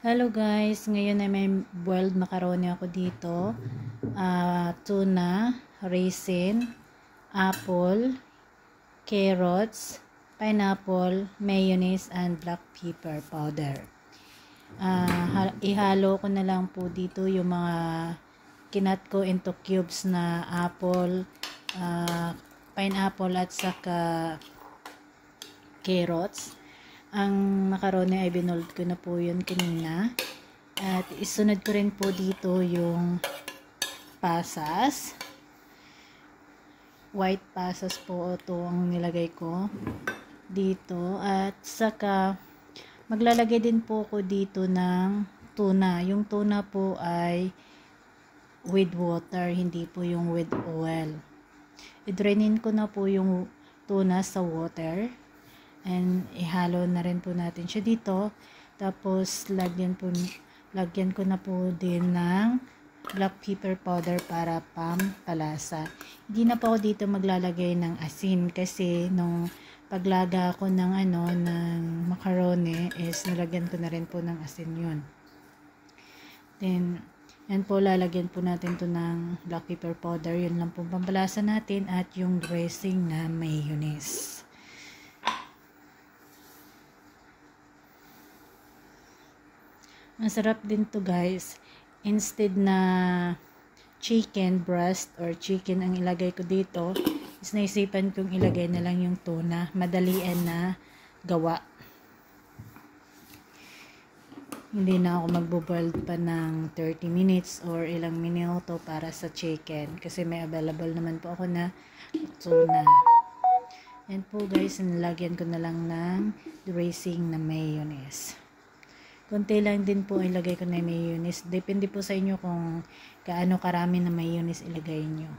Hello guys, ngayon ay may boiled macaroni ako dito. Tuna, raisin, apple, carrots, pineapple, mayonnaise, and black pepper powder. Ihalo ko na lang po dito yung mga kinat ko into cubes na apple, pineapple at saka carrots. Ang macaroni ay binold ko na po yun kanina. At isunod ko rin po dito yung pasas. White pasas po ito ang nilagay ko dito. At saka maglalagay din po ko dito ng tuna. Yung tuna po ay with water, hindi po yung with oil. I-drainin ko na po yung tuna sa water. And ihalo na rin po natin siya dito. Tapos lagyan ko na po din ng black pepper powder para pampalasa. Hindi na po ako dito maglalagay ng asin kasi nung paglaga ko ng ng macaroni is nilagyan ko na rin po ng asin yun. Then yan po, lalagyan po natin to ng black pepper powder. Yun lang po pampalasa natin at yung dressing na mayonnaise. Masarap din to guys. Instead na chicken breast or chicken ang ilagay ko dito, is naisipan kong ilagay na lang yung tuna. Madalian na gawa. Hindi na ako magbo-boil pa ng 30 minutes or ilang minuto para sa chicken. Kasi may available naman po ako na tuna. Yan po guys, nilagyan ko na lang ng dressing na mayonnaise. Konti lang din po ilagay ko na mayonnaise. Depende po sa inyo kung gaano karami na mayonnaise ilagay nyo.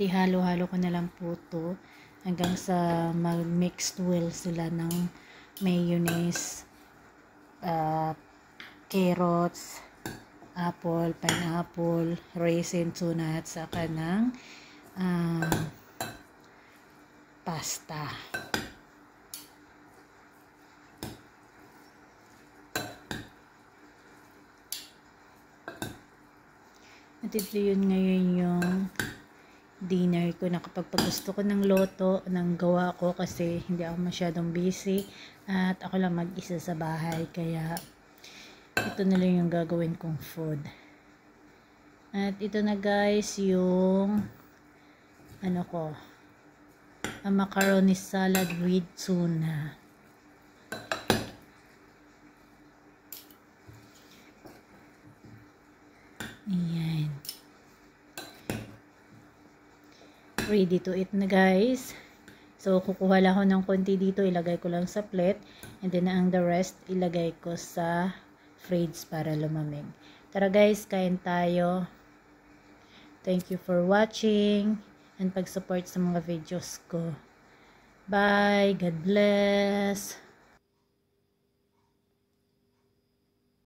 Halo-halo ko na lang po to hanggang sa mag-mixed well sila ng mayonnaise, carrots, apple, pineapple, raisin, tuna, at saka ng pasta. At ito yun ngayon yung dinner ko na kapag gusto ko ng loto, ng gawa ko kasi hindi ako masyadong busy at ako lang mag-isa sa bahay kaya ito na lang yung gagawin kong food. At ito na guys yung a macaroni salad with tuna. Ayan. Ready to eat na guys. So, kukuha lang ako ng konti dito. Ilagay ko lang sa plate. And then, ang the rest, ilagay ko sa fridge para lumamig. Tara guys, kain tayo. Thank you for watching. And pag-support sa mga videos ko. Bye. God bless.